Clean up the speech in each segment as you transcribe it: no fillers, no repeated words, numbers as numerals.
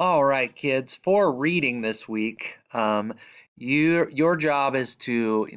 All right, kids, for reading this week, your job is to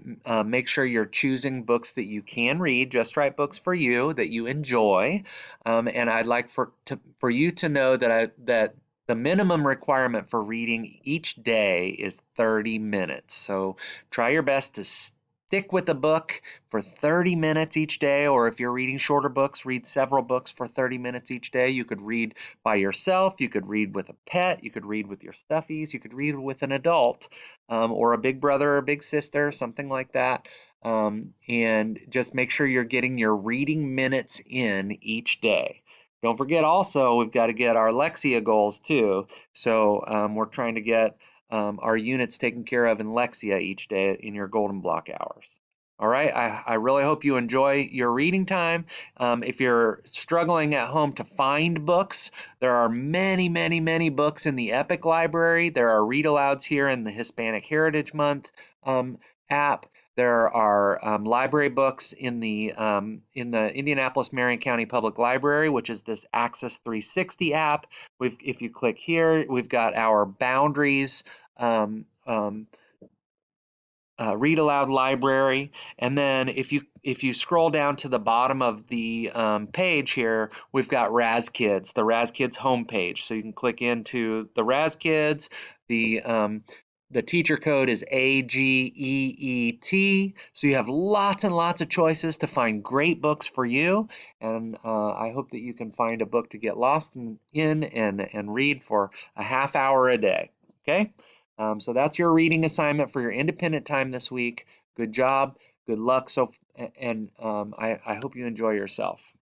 make sure you're choosing books that you can read, just right books for you that you enjoy. And I'd like for you to know that the minimum requirement for reading each day is 30 minutes. So try your best to stick with a book for 30 minutes each day, or if you're reading shorter books, read several books for 30 minutes each day. You could read by yourself, you could read with a pet, you could read with your stuffies, you could read with an adult, or a big brother or big sister, something like that. And just make sure you're getting your reading minutes in each day. Don't forget also, we've got to get our Lexia goals too. So we're trying to get our units taken care of in Lexia each day in your Golden Block hours. All right, I really hope you enjoy your reading time. If you're struggling at home to find books, there are many, many, many books in the Epic Library. There are read alouds here in the Hispanic Heritage Month app. There are library books in the Indianapolis Marion County Public Library, which is this Access 360 app. If you click here, we've got our Boundaries um, um, read aloud library, and then if you scroll down to the bottom of the page here, we've got Raz Kids, the Raz Kids homepage. So you can click into the Raz Kids. The teacher code is AGEET. So you have lots and lots of choices to find great books for you. And I hope that you can find a book to get lost in and read for a half hour a day. Okay? So that's your reading assignment for your independent time this week. Good job. Good luck. And I hope you enjoy yourself.